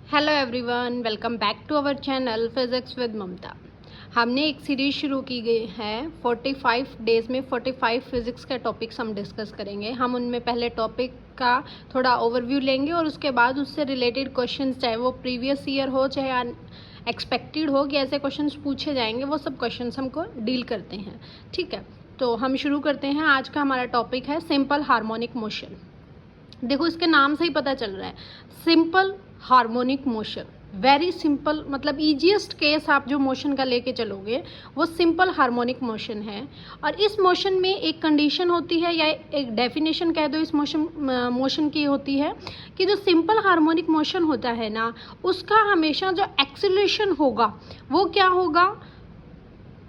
Hello everyone, welcome back to our channel physics with Mamata. हमने एक series शुरू की गई है 45 डेज़ में 45 फिजिक्स के टॉपिक्स हम डिस्कस करेंगे। हम उनमें पहले टॉपिक का थोड़ा ओवरव्यू लेंगे और उसके बाद उससे रिलेटेड क्वेश्चंस, चाहे वो प्रीवियस ईयर हो चाहे एक्सपेक्टेड हो कि ऐसे क्वेश्चंस पूछे जाएंगे, वो सब क्वेश्चंस हमको डील करते हैं। ठीक है, तो हम शुरू करते हैं। आज का हमारा टॉपिक है सिंपल हार्मोनिक मोशन। देखो, इसके नाम से ही पता चल रहा है, simple harmonic motion. Very simple, मतलब ईजीएस्ट केस आप जो मोशन का लेके चलोगे वो सिंपल हार्मोनिक मोशन है। और इस मोशन में एक कंडीशन होती है, या एक डेफिनेशन कह दो इस मोशन की होती है कि जो सिंपल हार्मोनिक मोशन होता है ना, उसका हमेशा जो एक्सीलरेशन होगा वो क्या होगा,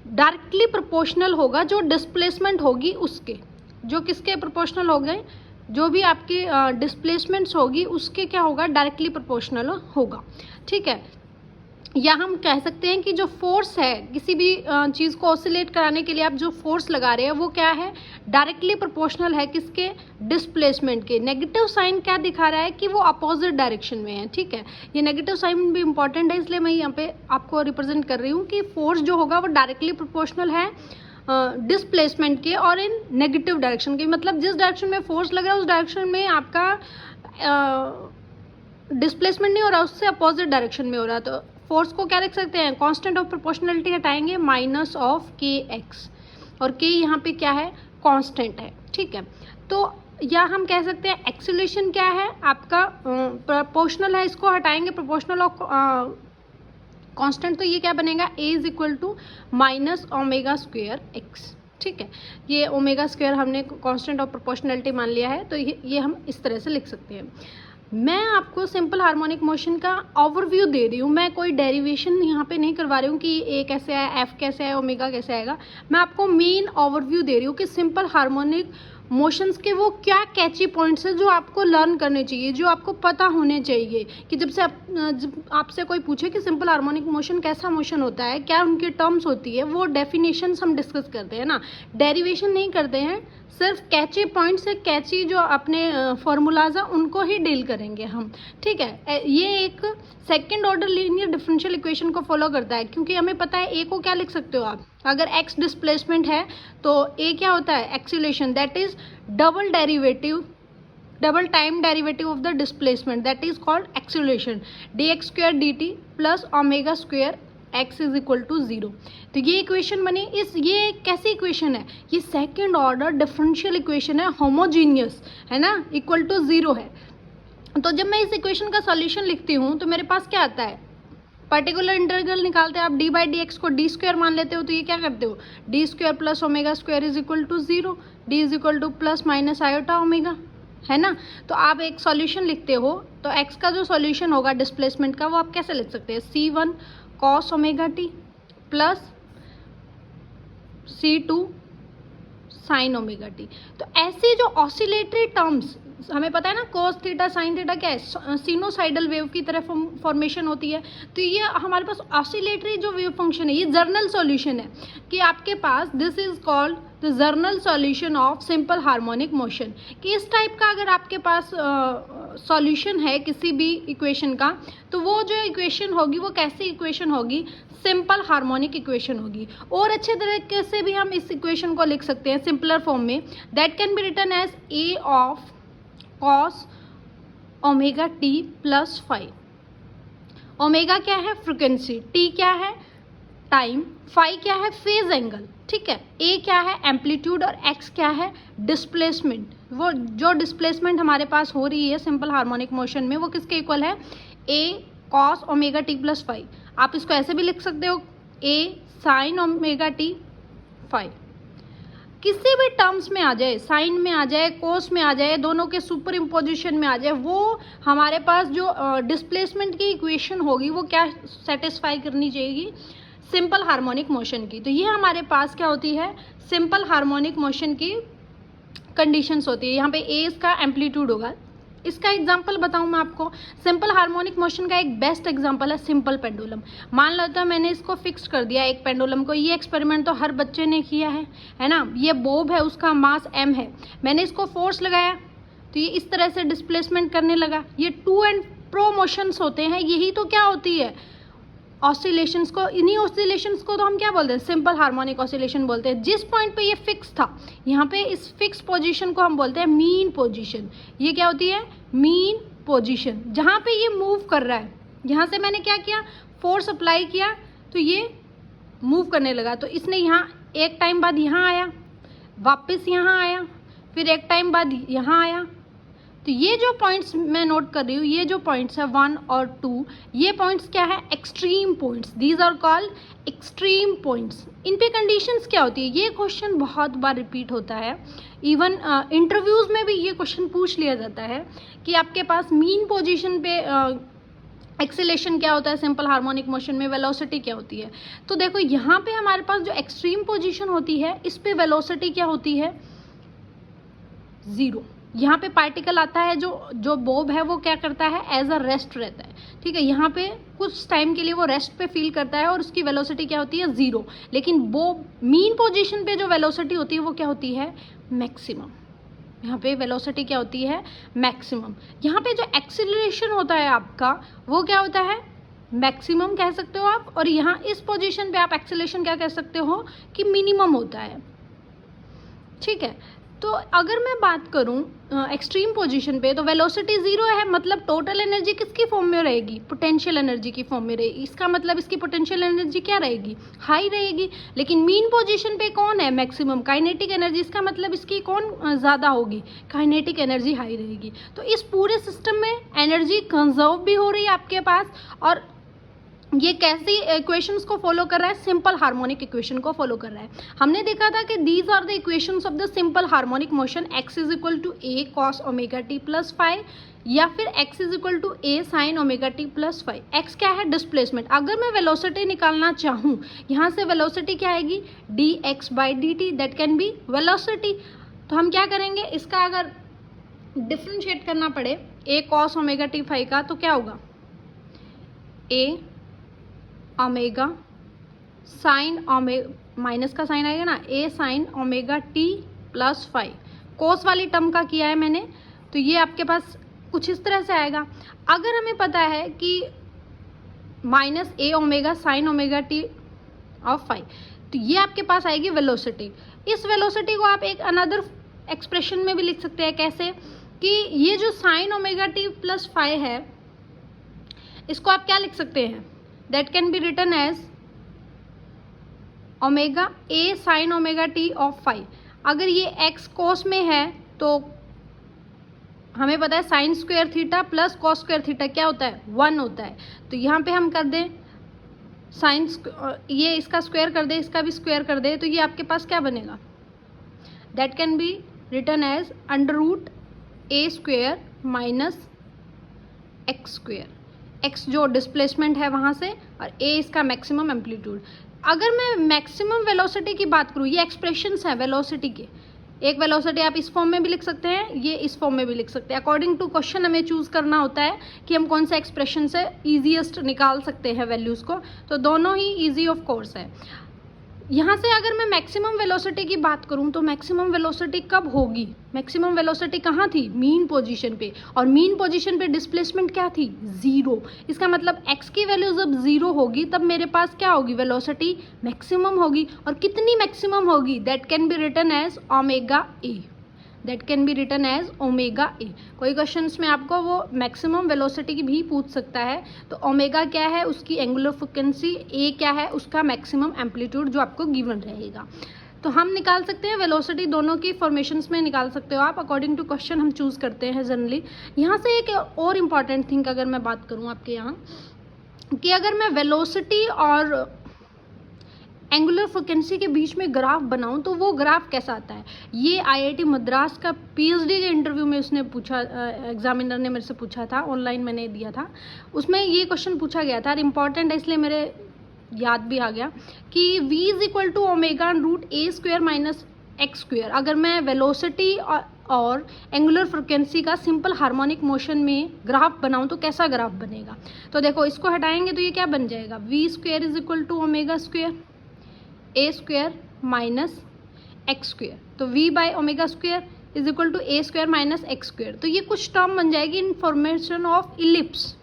डायरेक्टली प्रोपोर्शनल होगा जो डिस्प्लेसमेंट होगी उसके। जो किसके प्रोपोर्शनल हो गए, जो भी आपकी डिस्प्लेसमेंट्स होगी उसके क्या होगा, डायरेक्टली प्रोपोर्शनल होगा। ठीक है, या हम कह सकते हैं कि जो फोर्स है किसी भी चीज़ को ऑसिलेट कराने के लिए आप जो फोर्स लगा रहे हैं वो क्या है, डायरेक्टली प्रोपोर्शनल है किसके, डिस्प्लेसमेंट के। नेगेटिव साइन क्या दिखा रहा है कि वो अपोजिट डायरेक्शन में है। ठीक है, ये नेगेटिव साइन भी इंपॉर्टेंट है, इसलिए मैं यहाँ पे आपको रिप्रेजेंट कर रही हूँ कि फोर्स जो होगा वो डायरेक्टली प्रोपोर्शनल है डिस्प्लेसमेंट के और इन नेगेटिव डायरेक्शन के। मतलब जिस डायरेक्शन में फोर्स लग रहा है उस डायरेक्शन में आपका डिस्प्लेसमेंट नहीं हो रहा, उससे अपोजिट डायरेक्शन में हो रहा है। तो फोर्स को क्या लिख सकते हैं, कांस्टेंट ऑफ प्रोपोर्शनलिटी हटाएंगे माइनस ऑफ के एक्स, और के यहाँ पे क्या है, कांस्टेंट है। ठीक है, तो या हम कह सकते हैं एक्सीलरेशन क्या है आपका, प्रोपोर्शनल है, इसको हटाएंगे प्रोपोर्शनल ऑफ कांस्टेंट, तो ये क्या बनेगा, a is equal to minus omega square x. ठीक है, ये ओमेगा स्क्वेयर हमने कांस्टेंट ऑफ प्रोपोर्शनलिटी मान लिया है, तो ये हम इस तरह से लिख सकते हैं। मैं आपको सिंपल हार्मोनिक मोशन का ओवरव्यू दे रही हूँ, मैं कोई डेरिवेशन यहाँ पे नहीं करवा रही हूँ कि ए कैसे आया, एफ कैसे आया, ओमेगा कैसे आएगा। मैं आपको मेन ओवरव्यू दे रही हूँ कि सिंपल हार्मोनिक मोशंस के वो क्या कैची पॉइंट्स हैं जो आपको लर्न करने चाहिए, जो आपको पता होने चाहिए कि जब आपसे कोई पूछे कि सिंपल हार्मोनिक मोशन कैसा मोशन होता है, क्या उनकी टर्म्स होती है, वो डेफिनेशंस हम डिस्कस करते हैं ना, डेरिवेशन नहीं करते हैं। सिर्फ कैची पॉइंट से कैची जो अपने फॉर्मूलाज हैं उनको ही डील करेंगे हम। ठीक है, ये एक second order linear differential equation को फॉलो करता है, क्योंकि हमें पता है ए को क्या लिख सकते हो आप, अगर एक्स डिस्प्लेसमेंट है तो ए क्या होता है, acceleration, that is double time derivative of the displacement, that is called acceleration, d x square d t plus omega square x is equal to 0। तो ये इक्वेशन बनी। ये कैसी इक्वेशन है, ये सेकेंड ऑर्डर डिफरेंशियल इक्वेशन है, homogeneous है ना, इक्वल टू 0 है। तो जब मैं इस इक्वेशन का सॉल्यूशन लिखती हूँ तो मेरे पास क्या आता है, पर्टिकुलर इंटीग्रल निकालते हैं आप, डी बाई डी एक्स को डी स्क्वायर मान लेते हो, तो ये क्या करते हो, d square plus omega square is equal to 0, d is equal to plus minus iota omega, है ना। तो आप एक सॉल्यूशन लिखते हो तो एक्स का जो सॉल्यूशन होगा डिस्प्लेसमेंट का, वो आप कैसे लिख सकते हैं, C1 cos omega t plus C2 sine omega T. तो ऐसे जो ऑसिलेटरी टर्म्स, हमें पता है ना कोस थीटा साइन थीटा क्या है, सिनोसाइडल वेव की तरह फॉर्मेशन होती है। तो ये हमारे पास ऑसिलेटरी जो वेव फंक्शन है, ये जर्नल सॉल्यूशन है कि आपके पास, this is called the general solution of simple harmonic motion. कि इस टाइप का अगर आपके पास सॉल्यूशन है किसी भी इक्वेशन का, तो वो जो इक्वेशन होगी वो कैसी इक्वेशन होगी, सिंपल हार्मोनिक इक्वेशन होगी। और अच्छे तरीके से भी हम इस इक्वेशन को लिख सकते हैं सिंपलर फॉर्म में, that can be written as a of cos omega t plus 5। Omega क्या है, फ्रिक्वेंसी, टी क्या है, टाइम, फाई क्या है, फेज एंगल। ठीक है, ए क्या है, एम्पलीट्यूड, और एक्स क्या है, डिस्प्लेसमेंट। वो जो डिस्प्लेसमेंट हमारे पास हो रही है सिंपल हार्मोनिक मोशन में, वो किसके इक्वल है, ए कॉस ओमेगा टी प्लस 5। आप इसको ऐसे भी लिख सकते हो, ए साइन ओमेगा टी 5। किसी भी टर्म्स में आ जाए, साइन में आ जाए, कोस में आ जाए, दोनों के सुपर इम्पोजिशन में आ जाए, वो हमारे पास जो डिस्प्लेसमेंट की इक्वेशन होगी वो क्या सेटिस्फाई करनी चाहिए, सिंपल हार्मोनिक मोशन की। तो ये हमारे पास क्या होती है, सिंपल हार्मोनिक मोशन की कंडीशंस होती है। यहाँ पे ए इसका एम्पलीट्यूड होगा। इसका एग्जांपल बताऊं मैं आपको, सिंपल हार्मोनिक मोशन का एक बेस्ट एग्जांपल है सिंपल पेंडुलम। मान लेता हूं मैंने इसको फिक्स कर दिया एक पेंडुलम को, ये एक्सपेरिमेंट तो हर बच्चे ने किया है ना। ये बोब है, उसका मास m है, मैंने इसको फोर्स लगाया तो ये इस तरह से डिस्प्लेसमेंट करने लगा। ये टू एंड प्रोमोशंस होते हैं, यही तो क्या होती है ऑसिलेशंस को। इन्हीं ऑसिलेशंस को तो हम क्या बोलते हैं, सिंपल हार्मोनिक ऑसिलेशन बोलते हैं। जिस पॉइंट पे ये फिक्स था, यहाँ पे इस फिक्स पोजीशन को हम बोलते हैं मीन पोजीशन। ये क्या होती है, मीन पोजीशन। जहाँ पे ये मूव कर रहा है, यहाँ से मैंने क्या किया, फोर्स अप्लाई किया तो ये मूव करने लगा, तो इसने यहाँ एक टाइम बाद यहाँ आया, वापस यहाँ आया, फिर एक टाइम बाद यहाँ आया। तो ये जो पॉइंट्स मैं नोट कर रही हूँ, ये जो पॉइंट्स है 1 और 2, ये पॉइंट्स क्या है, extreme points. These are called extreme points. इन पे कंडीशंस क्या होती है, ये क्वेश्चन बहुत बार रिपीट होता है। इवन इंटरव्यूज़ में भी ये क्वेश्चन पूछ लिया जाता है कि आपके पास मीन पोजीशन पे एक्सेलेरेशन क्या होता है, सिंपल हार्मोनिक मोशन में वेलोसिटी क्या होती है। तो देखो यहाँ पे हमारे पास जो एक्सट्रीम पोजीशन होती है, इस पे वेलोसिटी क्या होती है, 0। यहाँ पे पार्टिकल आता है, जो बोब है वो क्या करता है, एज अ रेस्ट रहता है, ठीक है। यहाँ पे कुछ टाइम के लिए वो रेस्ट पे फील करता है और उसकी वेलोसिटी क्या होती है, 0। लेकिन बोब मीन पोजीशन पे जो वेलोसिटी होती है वो क्या होती है, मैक्सिमम। यहाँ पे वेलोसिटी क्या होती है, मैक्सिमम। यहाँ पे जो एक्सीलरेशन होता है आपका, वो क्या होता है, मैक्सिमम कह सकते हो आप। और यहाँ इस पोजीशन पे आप एक्सीलरेशन क्या कह सकते हो कि मिनिमम होता है, ठीक है। तो अगर मैं बात करूं एक्सट्रीम पोजीशन पे, तो वेलोसिटी 0 है, मतलब टोटल एनर्जी किसकी फॉर्म में रहेगी, पोटेंशियल एनर्जी की फॉर्म में रहेगी। इसका मतलब इसकी पोटेंशियल एनर्जी क्या रहेगी, हाई रहेगी। लेकिन मीन पोजीशन पे कौन है, मैक्सिमम काइनेटिक एनर्जी, इसका मतलब इसकी कौन ज़्यादा होगी, काइनेटिक एनर्जी हाई रहेगी। तो इस पूरे सिस्टम में एनर्जी कंजर्व भी हो रही है आपके पास, और ये कैसी इक्वेशंस को फॉलो कर रहा है, सिंपल हार्मोनिक इक्वेशन को फॉलो कर रहा है। हमने देखा था कि these are the equations of the simple harmonic motion, x is equal to a cos omega t plus 5, या फिर x is equal to a sin omega t plus 5। x क्या है, डिस्प्लेसमेंट। अगर मैं वेलोसिटी निकालना चाहूँ, यहाँ से वेलोसिटी क्या आएगी, dx by dt, that can B velocity. तो हम क्या करेंगे, इसका अगर डिफ्रेंशिएट करना पड़े a cos ओमेगा t 5 का, तो क्या होगा, a omega sine omega, minus का साइन आएगा ना, a sine omega t plus 5। कोस वाली टर्म का किया है मैंने, तो ये आपके पास कुछ इस तरह से आएगा। अगर हमें पता है कि minus a omega sine omega t of 5, तो ये आपके पास आएगी वेलोसिटी। इस वेलोसिटी को आप एक अनदर एक्सप्रेशन में भी लिख सकते हैं, कैसे कि ये जो साइन ओमेगा t प्लस 5 है, इसको आप क्या लिख सकते हैं, that can be written as omega a sine omega t of 5। अगर ये x कोस में है तो हमें पता है sine square theta plus cos square theta क्या होता है, 1 होता है। तो यहाँ पे हम कर दें साइन, ये इसका स्क्वायर कर दे, इसका भी स्क्वायर कर दे, तो ये आपके पास क्या बनेगा, that can be written as under root a square minus x square. x जो डिस्प्लेसमेंट है वहाँ से, और a इसका मैक्सिमम एम्पलीट्यूड। अगर मैं मैक्सिमम वेलोसिटी की बात करूँ, ये एक्सप्रेशंस हैं वेलोसिटी के। एक वेलोसिटी आप इस फॉर्म में भी लिख सकते हैं, ये इस फॉर्म में भी लिख सकते हैं। अकॉर्डिंग टू क्वेश्चन हमें चूज़ करना होता है कि हम कौन सा एक्सप्रेशन से ईजीएस्ट निकाल सकते हैं वैल्यूज़ को, तो दोनों ही ईजी ऑफ कोर्स है। यहाँ से अगर मैं मैक्सिमम वेलोसिटी की बात करूँ, तो मैक्सिमम वेलोसिटी कब होगी, मैक्सिमम वेलोसिटी कहाँ थी, मीन पोजीशन पे। और मीन पोजीशन पे डिस्प्लेसमेंट क्या थी, 0। इसका मतलब x की वैल्यू जब 0 होगी तब मेरे पास क्या होगी, वेलोसिटी मैक्सिमम होगी। और कितनी मैक्सिमम होगी, that can be written as omega a, that can be written as omega a. कोई क्वेश्चंस में आपको वो मैक्सिमम वेलोसिटी की भी पूछ सकता है। तो ओमेगा क्या है, उसकी एंगुलर फ्रीक्वेंसी, ए क्या है, उसका मैक्सिमम एम्पलीट्यूड जो आपको गिवन रहेगा। तो हम निकाल सकते हैं वेलोसिटी, दोनों की फॉर्मेशंस में निकाल सकते हो आप, अकॉर्डिंग टू क्वेश्चन हम चूज़ करते हैं जनरली। यहाँ से एक और इम्पॉर्टेंट थिंग अगर मैं बात करूँ आपके यहाँ, कि अगर मैं वेलोसिटी और एंगुलर फ्रिक्वेंसी के बीच में ग्राफ बनाऊं, तो वो ग्राफ कैसा आता है। ये आईआईटी मद्रास का पीएचडी के इंटरव्यू में उसने पूछा, एग्जामिनर ने मेरे से पूछा था, ऑनलाइन मैंने दिया था, उसमें ये क्वेश्चन पूछा गया था। इम्पॉर्टेंट है इसलिए मेरे याद भी आ गया कि v is equal to omega root a square minus x square. अगर मैं वेलोसिटी और एंगुलर फ्रिक्वेंसी का सिंपल हार्मोनिक मोशन में ग्राफ बनाऊं, तो कैसा ग्राफ बनेगा। तो देखो इसको हटाएंगे तो ये क्या बन जाएगा, v square is equal to omega square a square minus x square. तो v by omega square is equal to a square minus x square. तो ये कुछ टर्म बन जाएगी इन फॉर्मेशन ऑफ इलिप्स,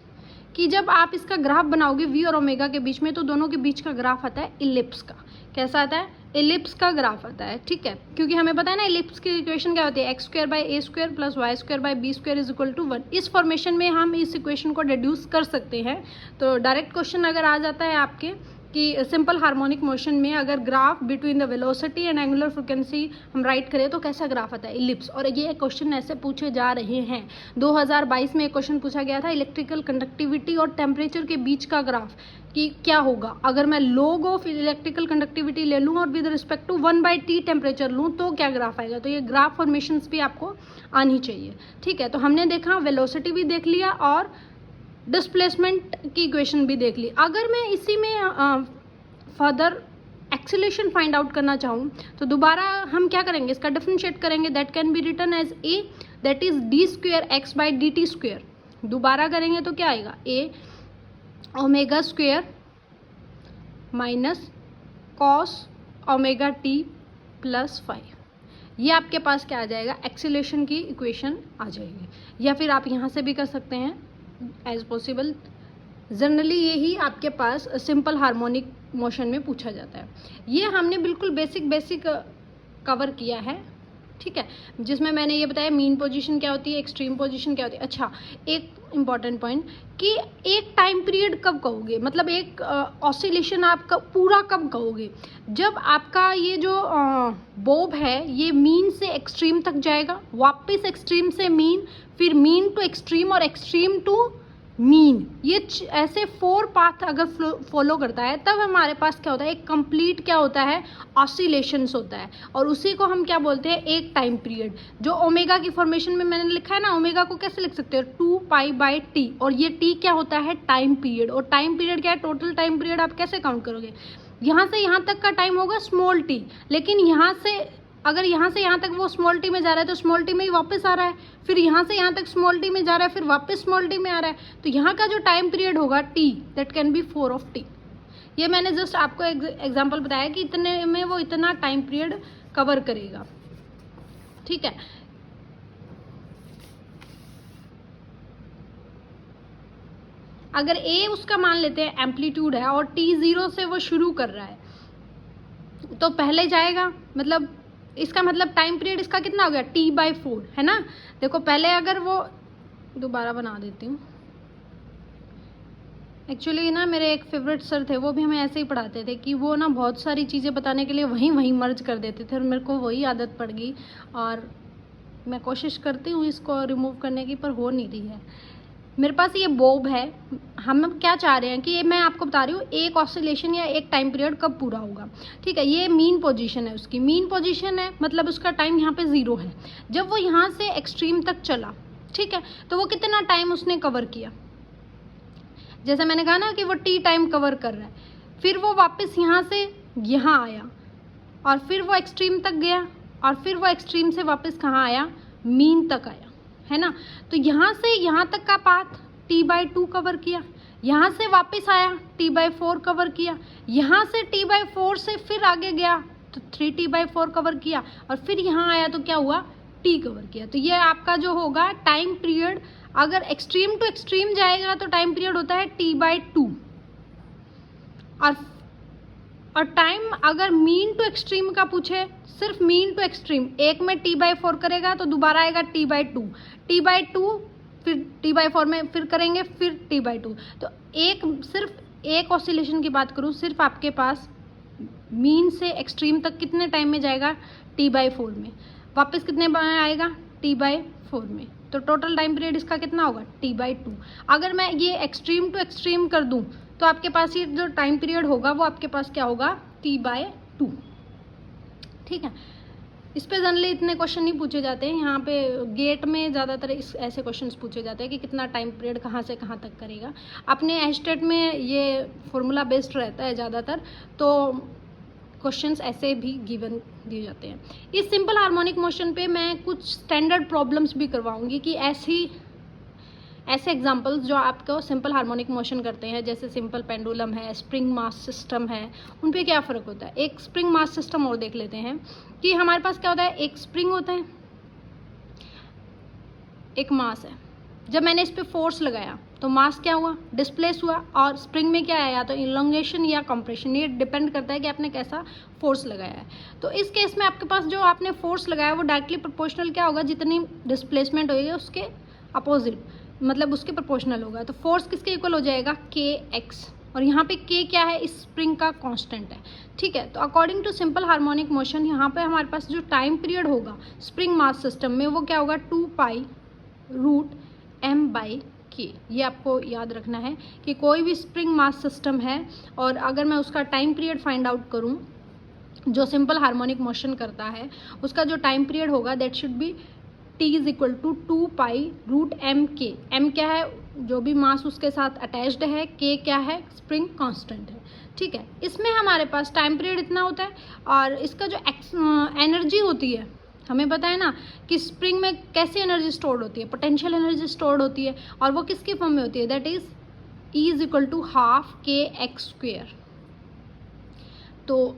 कि जब आप इसका ग्राफ बनाओगे वी और ओमेगा के बीच में, तो दोनों के बीच का ग्राफ आता है इलिप्स का। कैसा आता है? इलिप्स का ग्राफ आता है, ठीक है। क्योंकि हमें पता है ना इलिप्स की इक्वेशन क्या होती है, x square by a square plus y square by b square is equal to 1। इस फॉर्मेशन में हम इस इक्वेशन को डिड्यूस कर सकते हैं। तो डायरेक्ट क्वेश्चन अगर आ जाता है आपके कि सिंपल हार्मोनिक मोशन में अगर graph between the velocity and angular frequency हम राइट करें तो कैसा ग्राफ आता है? इलिप्स। और ये क्वेश्चन ऐसे पूछे जा रहे हैं। 2022 में एक क्वेश्चन पूछा गया था, इलेक्ट्रिकल कंडक्टिविटी और टेम्परेचर के बीच का ग्राफ कि क्या होगा अगर मैं log ऑफ इलेक्ट्रिकल कंडक्टिविटी ले लूँ और with respect to 1/T temperature लूँ तो क्या ग्राफ आएगा। तो ये ग्राफ फॉर्मेशंस भी आपको आनी चाहिए, ठीक है। तो हमने देखा वेलोसिटी भी देख लिया और डिस्प्लेसमेंट की इक्वेशन भी देख ली। अगर मैं इसी में फर्दर एक्सीलरेशन फाइंड आउट करना चाहूँ तो दोबारा हम क्या करेंगे, इसका डिफरेंशिएट करेंगे। That can be written as a that is d square x by d t square. दोबारा करेंगे तो क्या आएगा, a omega square minus cos omega t plus 5। ये आपके पास क्या आ जाएगा, एक्सीलरेशन की इक्वेशन आ जाएगी। या फिर आप यहाँ से भी कर सकते हैं एज पॉसिबल। जनरली यही आपके पास सिंपल हार्मोनिक मोशन में पूछा जाता है। ये हमने बिल्कुल बेसिक कवर किया है, ठीक है, जिसमें मैंने ये बताया मीन पोजीशन क्या होती है, एक्सट्रीम पोजीशन क्या होती है। अच्छा, एक इम्पॉर्टेंट पॉइंट कि एक टाइम पीरियड कब कहोगे, मतलब एक ऑसिलेशन आप पूरा कब कहोगे, जब आपका ये जो बोब है ये मीन से एक्सट्रीम तक जाएगा, वापस एक्सट्रीम से मीन, फिर मीन टू एक्सट्रीम और एक्सट्रीम टू मीन। ये ऐसे 4 पाथ अगर फॉलो करता है तब हमारे पास क्या होता है, एक कंप्लीट क्या होता है, ऑसिलेशंस होता है। और उसी को हम क्या बोलते हैं, एक टाइम पीरियड। जो ओमेगा की फॉर्मेशन में मैंने लिखा है ना, ओमेगा को कैसे लिख सकते हो, 2π/T। और ये टी क्या होता है, टाइम पीरियड। और टाइम पीरियड क्या है, टोटल टाइम पीरियड आप कैसे काउंट करोगे, यहाँ से यहाँ तक का टाइम होगा स्मॉल टी, लेकिन यहाँ से अगर यहाँ से यहाँ तक वो स्मॉल टी में जा रहा है तो स्मॉल टी में ही वापस आ रहा है, फिर यहाँ से यहाँ तक स्मॉल टी में जा रहा है, फिर वापस स्मॉल टी में आ रहा है। तो यहाँ का जो टाइम पीरियड होगा T, that can B 4/T। ये मैंने जस्ट आपको एग्जांपल बताया कि इतने में वो इतना टाइम पीरियड कवर करेगा, ठीक है। अगर ए उसका मान लेते हैं एम्पलीट्यूड है और टी 0 से वो शुरू कर रहा है तो पहले जाएगा, मतलब इसका मतलब टाइम पीरियड इसका कितना हो गया, T/4, है ना। देखो पहले अगर वो, दोबारा बना देती हूँ। एक्चुअली ना मेरे एक फेवरेट सर थे, वो भी हमें ऐसे ही पढ़ाते थे कि वो ना बहुत सारी चीज़ें बताने के लिए वहीं मर्ज कर देते थे और मेरे को वही आदत पड़ गई और मैं कोशिश करती हूँ इसको रिमूव करने की, पर हो नहीं रही है। मेरे पास ये बोब है, हम क्या चाह रहे हैं कि ये मैं आपको बता रही हूँ एक ऑसिलेशन या एक टाइम पीरियड कब पूरा होगा, ठीक है। ये मीन पोजीशन है, उसकी मीन पोजीशन है, मतलब उसका टाइम यहाँ पे 0 है। जब वो यहाँ से एक्सट्रीम तक चला, ठीक है, तो वो कितना टाइम उसने कवर किया, जैसे मैंने कहा ना कि वो टी टाइम कवर कर रहा है। फिर वो वापस यहाँ से यहाँ आया और फिर वो एक्सट्रीम तक गया और फिर वो एक्सट्रीम से वापस कहाँ आया, मीन तक आया, है ना। तो यहाँ से यहाँ तक का पाथ T/2 कवर किया, यहाँ से वापस आया T/4 कवर किया, यहाँ से T/4 से फिर आगे गया तो 3T/4 कवर किया और फिर यहाँ आया तो क्या हुआ, T कवर किया। तो ये आपका जो होगा टाइम पीरियड, अगर एक्सट्रीम टू एक्सट्रीम जाएगा तो टाइम पीरियड होता है T/2 और टाइम अगर मीन टू एक्सट्रीम का पूछे, सिर्फ मीन टू एक्सट्रीम, एक में T/4 करेगा तो दोबारा आएगा T/2 फिर T/4 में फिर करेंगे फिर T/2। तो सिर्फ एक ऑसिलेशन की बात करूँ, सिर्फ आपके पास मीन से एक्सट्रीम तक कितने टाइम में जाएगा, T/4 में, वापस कितने में आएगा, T/4 में। तो टोटल टाइम पीरियड इसका कितना होगा, T/2। अगर मैं ये एक्सट्रीम टू एक्सट्रीम कर दूँ तो आपके पास ये जो टाइम पीरियड होगा वो आपके पास क्या होगा, T/2, ठीक है। इस पे जनरली इतने क्वेश्चन नहीं पूछे जाते हैं, यहाँ पे गेट में ज़्यादातर ऐसे क्वेश्चंस पूछे जाते हैं कि कितना टाइम पीरियड कहाँ से कहाँ तक करेगा। अपने एस्टेट में ये फॉर्मूला बेस्ड रहता है ज़्यादातर, तो क्वेश्चंस ऐसे भी गिवन दिए जाते हैं। इस सिंपल हार्मोनिक मोशन पे मैं कुछ स्टैंडर्ड प्रॉब्लम्स भी करवाऊंगी कि ऐसे एग्जांपल्स जो आपको सिंपल हार्मोनिक मोशन करते हैं, जैसे सिंपल पेंडुलम है, स्प्रिंग मास सिस्टम है, उन पे क्या फ़र्क होता है। एक स्प्रिंग मास सिस्टम और देख लेते हैं कि हमारे पास क्या होता है, एक स्प्रिंग होता है, एक मास है, जब मैंने इस पर फोर्स लगाया तो मास क्या हुआ, डिस्प्लेस हुआ, और स्प्रिंग में क्या है, या तो इलोंगेशन या कंप्रेशन, ये डिपेंड करता है कि आपने कैसा फोर्स लगाया है। तो इस केस में आपके पास जो आपने फोर्स लगाया वो डायरेक्टली प्रोपोर्शनल क्या होगा, जितनी डिस्प्लेसमेंट होगी उसके अपोजिट, मतलब उसके प्रोपोर्शनल होगा। तो फोर्स किसके इक्वल हो जाएगा, के एक्स, और यहाँ पे के क्या है, इस स्प्रिंग का कांस्टेंट है, ठीक है। तो according to simple harmonic motion यहाँ पे हमारे पास जो टाइम पीरियड होगा स्प्रिंग मास सिस्टम में वो क्या होगा, 2π√m/k। ये आपको याद रखना है कि कोई भी स्प्रिंग मास सिस्टम है और अगर मैं उसका टाइम पीरियड फाइंड आउट करूँ जो सिंपल हार्मोनिक मोशन करता है, उसका जो टाइम पीरियड होगा that should be t is equal to 2π√m/k। m क्या है, जो भी मास उसके साथ अटैच्ड है, k क्या है, स्प्रिंग कांस्टेंट है, ठीक है। इसमें हमारे पास टाइम पीरियड इतना होता है और इसका जो एनर्जी होती है, हमें पता है ना कि स्प्रिंग में कैसी एनर्जी स्टोर्ड होती है, पोटेंशियल एनर्जी स्टोर्ड होती है, और वो किसके फॉर्म में होती है, that is E is equal to half kx²। तो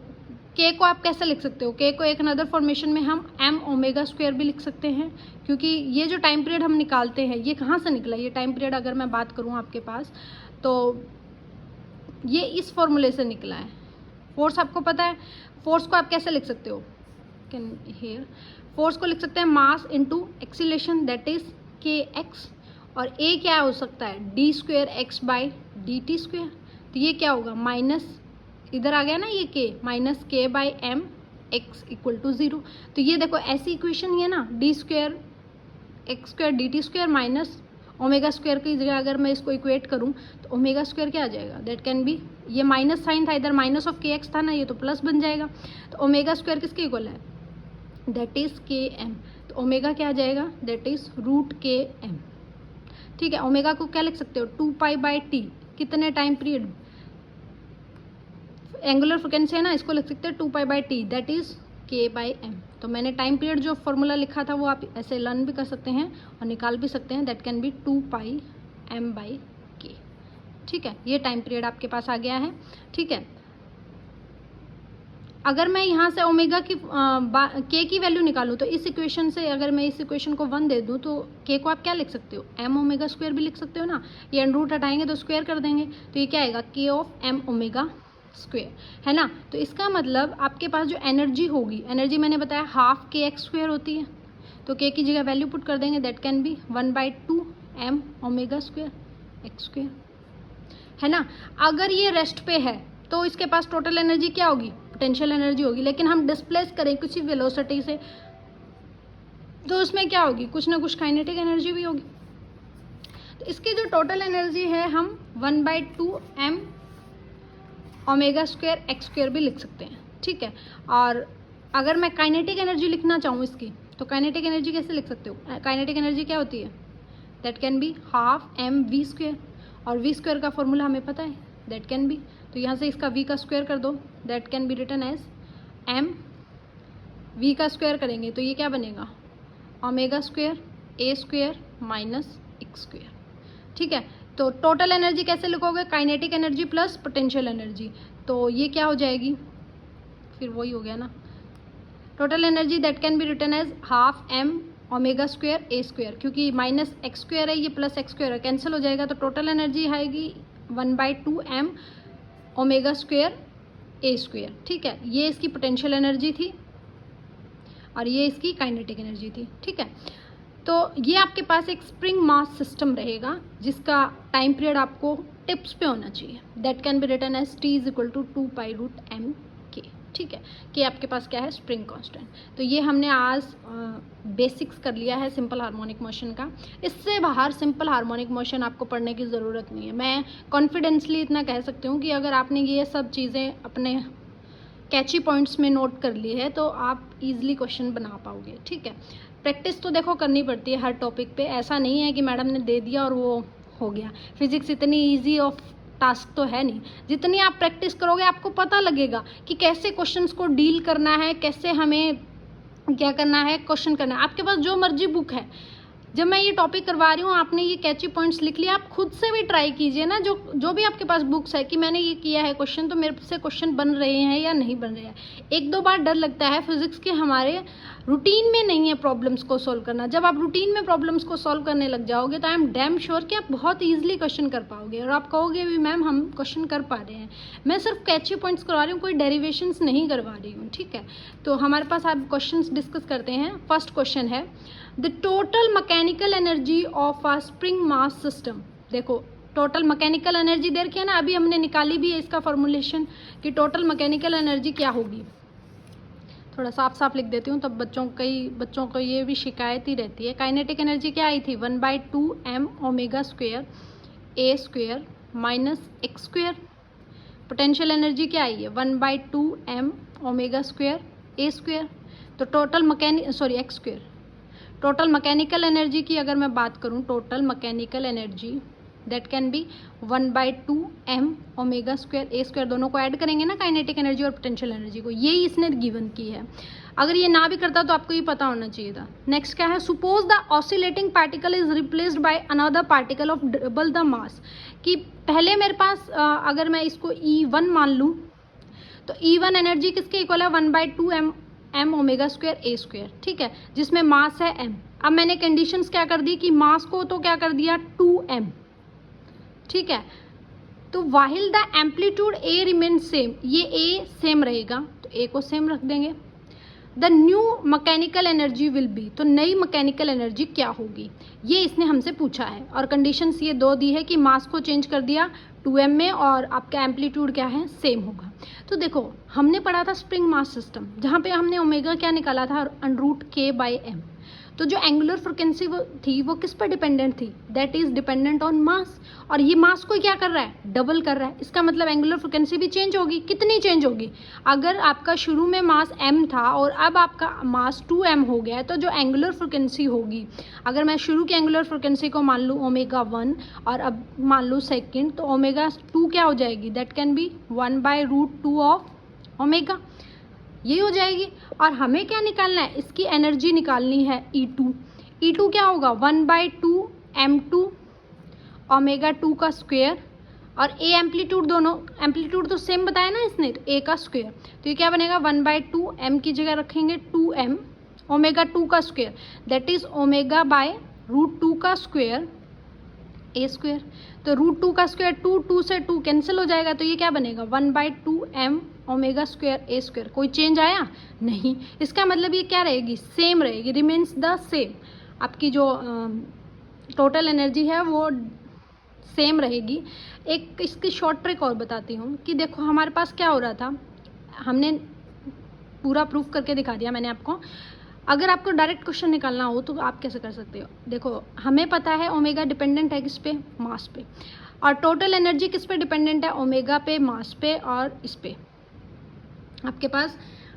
k को आप कैसे लिख सकते हो, k को एक अनदर फॉर्मेशन में हम m⍵² भी लिख सकते हैं, क्योंकि ये जो टाइम पीरियड हम निकालते हैं ये कहाँ से निकला, ये टाइम पीरियड अगर मैं बात करूँ आपके पास तो ये इस फॉर्मूले से निकला है। फोर्स आपको पता है, फोर्स को आप कैसे लिख सकते हो, कैन हेयर, फोर्स को लिख सकते हैं mass into acceleration that is kx, और a क्या हो सकता है, d²x/dt²। तो ये क्या होगा, माइनस, इधर आ गया ना ये k, -k/m x equal to 0। तो ये देखो ऐसी इक्वेशन ही है ना, d²x²dt² माइनस ω² की जगह अगर मैं इसको इक्वेट करूँ तो ω² क्या आ जाएगा, दैट कैन बी, ये माइनस साइन था इधर, माइनस ऑफ kx था ना, ये तो प्लस बन जाएगा। तो ω² किसके इक्वल है, दैट इज km। तो ओमेगा क्या आ जाएगा, दैट इज √km, ठीक है। ओमेगा को क्या लिख सकते हो, 2π/t, कितने टाइम पीरियड, एंगुलर फ्रिक्वेंसी है ना, इसको लिख सकते हैं 2π/t दैट इज k/m। तो मैंने टाइम पीरियड जो फॉर्मूला लिखा था वो आप ऐसे लर्न भी कर सकते हैं और निकाल भी सकते हैं, दैट कैन बी 2πm/k, ठीक है। ये टाइम पीरियड आपके पास आ गया है, ठीक है। अगर मैं यहाँ से ओमेगा की k की वैल्यू निकालूँ तो इस इक्वेशन से अगर मैं इस इक्वेशन को 1 दे दूँ तो k को आप क्या लिख सकते हो, m⍵² भी लिख सकते हो ना, ये अंडर हटाएंगे तो स्क्वायर कर देंगे, तो ये क्या आएगा, k(m⍵²) है ना। तो इसका मतलब आपके पास जो एनर्जी होगी, एनर्जी मैंने बताया हाफ kx² होती है, तो k की जगह वैल्यू पुट कर देंगे, दैट कैन बी 1/2 m⍵²x², है ना। अगर ये रेस्ट पे है तो इसके पास टोटल एनर्जी क्या होगी, पोटेंशियल एनर्जी होगी, लेकिन हम डिस्प्लेस करें किसी वेलोसिटी से तो उसमें क्या होगी, कुछ ना कुछ काइनेटिक एनर्जी भी होगी। तो इसकी जो टोटल एनर्जी है हम 1/2 m⍵²x² भी लिख सकते हैं, ठीक है। और अगर मैं काइनेटिक एनर्जी लिखना चाहूँ इसकी, तो काइनेटिक एनर्जी कैसे लिख सकते हो, काइनेटिक एनर्जी क्या होती है, that can be half mv², और v² का फॉर्मूला हमें पता है, दैट कैन बी, तो यहाँ से इसका v का स्क्वायर कर दो, that can be written as m, v का स्क्वायर करेंगे तो ये क्या बनेगा, ω² a² माइनस x², ठीक है। तो टोटल एनर्जी कैसे लिखोगे, kinetic energy plus potential energy, तो ये क्या हो जाएगी, फिर वही हो गया ना, total energy that can be written as half m⍵² a², क्योंकि माइनस x² है ये प्लस x² है, कैंसिल हो जाएगा, तो टोटल एनर्जी आएगी 1/2 m⍵² a², ठीक है। ये इसकी पोटेंशियल एनर्जी थी और ये इसकी काइनेटिक एनर्जी थी, ठीक है। तो ये आपके पास एक स्प्रिंग मास सिस्टम रहेगा जिसका टाइम पीरियड आपको टिप्स पे होना चाहिए, that can be written as t is equal to 2π√m/k, ठीक है। कि आपके पास क्या है, स्प्रिंग कांस्टेंट। तो ये हमने आज बेसिक्स कर लिया है सिंपल हार्मोनिक मोशन का। इससे बाहर सिंपल हार्मोनिक मोशन आपको पढ़ने की ज़रूरत नहीं है। मैं कॉन्फिडेंसली इतना कह सकती हूँ कि अगर आपने ये सब चीज़ें अपने कैची पॉइंट्स में नोट कर ली है तो आप इजीली क्वेश्चन बना पाओगे, ठीक है। प्रैक्टिस तो देखो करनी पड़ती है हर टॉपिक पे, ऐसा नहीं है कि मैडम ने दे दिया और वो हो गया। फिजिक्स इतनी इजी ऑफ टास्क तो है नहीं, जितनी आप प्रैक्टिस करोगे आपको पता लगेगा कि कैसे क्वेश्चंस को डील करना है, कैसे हमें क्या करना है, क्वेश्चन करना है। आपके पास जो मर्जी बुक है, जब मैं ये टॉपिक करवा रही हूँ आपने ये कैची पॉइंट्स लिख लिया, आप खुद से भी ट्राई कीजिए ना, जो भी आपके पास बुक्स है कि मैंने ये किया है क्वेश्चन, तो मेरे से क्वेश्चन बन रहे हैं या नहीं बन रहे हैं। 1-2 बार डर लगता है, फिजिक्स के हमारे रूटीन में नहीं है प्रॉब्लम्स को सॉल्व करना। जब आप रूटीन में प्रॉब्लम्स को सॉल्व करने लग जाओगे तो आई एम डैम श्योर कि आप बहुत ईजिली क्वेश्चन कर पाओगे और आप कहोगे भी मैम हम क्वेश्चन कर पा रहे हैं। मैं सिर्फ कैची पॉइंट्स करवा रही हूँ, कोई डेरिवेशंस नहीं करवा रही हूँ, ठीक है। तो हमारे पास आप क्वेश्चंस डिस्कस करते हैं। फर्स्ट क्वेश्चन है the total mechanical energy of a spring mass system. देखो टोटल मैकेनिकल एनर्जी दे रखी है ना, अभी हमने निकाली भी है इसका फॉर्मुलेशन कि टोटल मैकेनिकल एनर्जी क्या होगी। थोड़ा साफ साफ लिख देती हूँ, तब बच्चों को ये भी शिकायत ही रहती है। काइनेटिक एनर्जी क्या आई थी 1/2m omega square a square minus x square. Potential energy क्या आई है 1/2m omega square a square. तो x square. Total mechanical energy की अगर मैं बात करूँ, total mechanical energy that can be 1/2m omega square a square. दोनों को ऐड करेंगे ना, काइनेटिक एनर्जी और पोटेंशियल एनर्जी को, यही इसने गिवन की है। अगर ये ना भी करता तो आपको ये पता होना चाहिए था। नेक्स्ट क्या है, suppose the oscillating particle is replaced by another particle of double the mass. कि पहले मेरे पास अगर मैं इसको E1 मान लूँ तो E1 एनर्जी किसके इक्वल है 1/2m omega square a square, ठीक है, जिसमें मास है m। अब मैंने कंडीशंस क्या कर दी कि मास को तो क्या कर दिया 2m, ठीक है। तो while the amplitude a remain same, ये ए सेम रहेगा तो ए को सेम रख देंगे। The new mechanical energy will be, तो नई मैकेनिकल एनर्जी क्या होगी, ये इसने हमसे पूछा है। और कंडीशंस ये दो दी है कि मास को चेंज कर दिया 2m में और आपका एम्पलीट्यूड क्या है सेम होगा। तो देखो हमने पढ़ा था स्प्रिंग मास सिस्टम, जहाँ पे हमने ओमेगा क्या निकाला था √k/m। तो जो एंगुलर फ्रिक्वेंसी थी वो किस पर डिपेंडेंट थी, दैट इज डिपेंडेंट ऑन मास। और ये मास को क्या कर रहा है, डबल कर रहा है। इसका मतलब एंगुलर फ्रिक्वेंसी भी चेंज होगी। कितनी चेंज होगी, अगर आपका शुरू में मास m था और अब आपका मास 2m हो गया है, तो जो एंगुलर फ्रिक्वेंसी होगी, अगर मैं शुरू की एंगुलर फ्रिक्वेंसी को मान लूँ ω1 और अब मान लूँ सेकेंड, तो ω2 क्या हो जाएगी, that can B 1/√2 of omega, ये हो जाएगी। और हमें क्या निकालना है, इसकी एनर्जी निकालनी है E2। E2 क्या होगा 1/2m2 ओमेगा 2 का स्क्वेयर और ए एम्पलीट्यूड, दोनों एम्पलीट्यूड तो सेम बताया ना इसने, तो ए का स्क्वेयर। तो ये क्या बनेगा 1/2m की जगह रखेंगे 2m ओमेगा 2 का स्क्वेयर, दैट इज ω/√2 का स्क्वेयर ए स्क्वेयर। तो √2 का स्क्वेयर 2 से 2 कैंसिल हो जाएगा, तो ये क्या बनेगा 1/2m omega square a square. कोई चेंज आया नहीं, इसका मतलब ये क्या रहेगी, सेम रहेगी, रिमेन्स द सेम। आपकी जो टोटल एनर्जी है वो सेम रहेगी। एक इसकी शॉर्ट ट्रिक और बताती हूँ कि देखो हमारे पास क्या हो रहा था, हमने पूरा प्रूफ करके दिखा दिया मैंने आपको। अगर आपको डायरेक्ट क्वेश्चन निकालना हो तो आप कैसे कर सकते हो, देखो हमें पता है ओमेगा डिपेंडेंट है किस पे, मास पे, और टोटल एनर्जी किस पे डिपेंडेंट है, ओमेगा पे, मास पे और इस पे आपके पास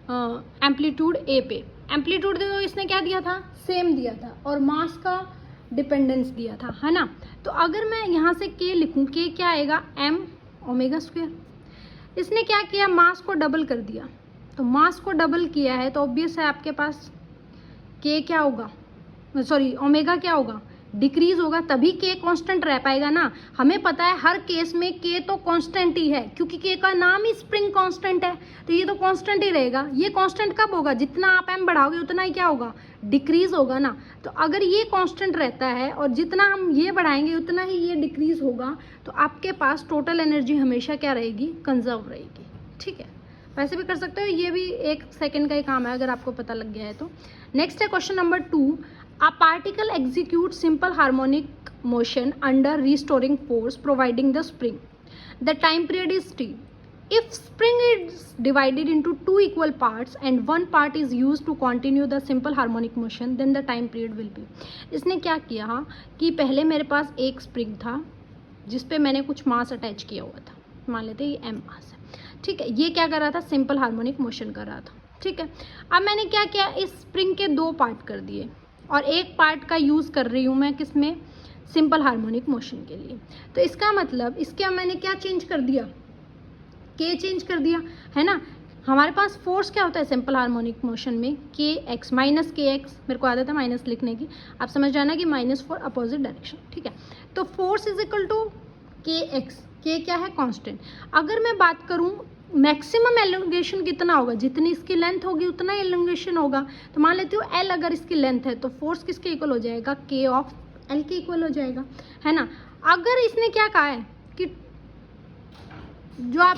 एम्पलीट्यूड ए पे। एम्पलीट्यूड तो इसने क्या दिया था, सेम दिया था, और मास का डिपेंडेंस दिया था, है ना। तो अगर मैं यहाँ से k लिखूँ, k क्या आएगा m ओमेगा स्क्वेयर। इसने क्या किया, मास को डबल कर दिया। तो मास को डबल किया है तो ऑब्वियस है आपके पास k क्या होगा, सॉरी ओमेगा क्या होगा, डिक्रीज होगा, तभी k कांस्टेंट रह पाएगा ना। हमें पता है हर केस में k तो कांस्टेंट ही है, क्योंकि k का नाम ही स्प्रिंग कांस्टेंट है, तो ये तो कांस्टेंट ही रहेगा। ये कांस्टेंट कब होगा, जितना आप m बढ़ाओगे उतना ही क्या होगा, डिक्रीज होगा ना। तो अगर ये कांस्टेंट रहता है और जितना हम ये बढ़ाएंगे उतना ही ये डिक्रीज होगा, तो आपके पास टोटल एनर्जी हमेशा क्या रहेगी, कंजर्व रहेगी, ठीक है। वैसे भी कर सकते हो, ये भी 1 सेकेंड का ही काम है अगर आपको पता लग गया है तो। नेक्स्ट है question number 2, a particle executes simple harmonic motion under restoring force providing the spring. The time period is t. If spring is divided into 2 equal parts and one part is used to continue the simple harmonic motion, then the time period will be. इसने क्या किया कि पहले मेरे पास एक spring था जिस पे मैंने कुछ मास अटैच किया हुआ था, मान लेते हैं ये m मास है, ठीक है। ये क्या कर रहा था, सिंपल हार्मोनिक मोशन कर रहा था, ठीक है। अब मैंने क्या किया, इस स्प्रिंग के 2 पार्ट कर दिए और एक पार्ट का यूज़ कर रही हूँ मैं किस में, सिंपल हार्मोनिक मोशन के लिए। तो इसका मतलब इसके मैंने क्या चेंज कर दिया, k चेंज कर दिया, है ना। हमारे पास फोर्स क्या होता है सिंपल हार्मोनिक मोशन में, kx माइनस kx, मेरे को आदत है माइनस लिखने की, आप समझ जाना कि माइनस फॉर अपोजिट डायरेक्शन, ठीक है। तो force is equal to kx, k क्या है, कांस्टेंट। अगर मैं बात करूँ मैक्सिमम एलोंगेशन कितना होगा, जितनी इसकी लेंथ होगी उतना एलोंगेशन होगा। तो मान लेती हूँ एल अगर इसकी लेंथ है तो फोर्स किसके इक्वल हो जाएगा, के ऑफ एल के इक्वल हो जाएगा, है ना। अगर इसने क्या कहा है कि जो आप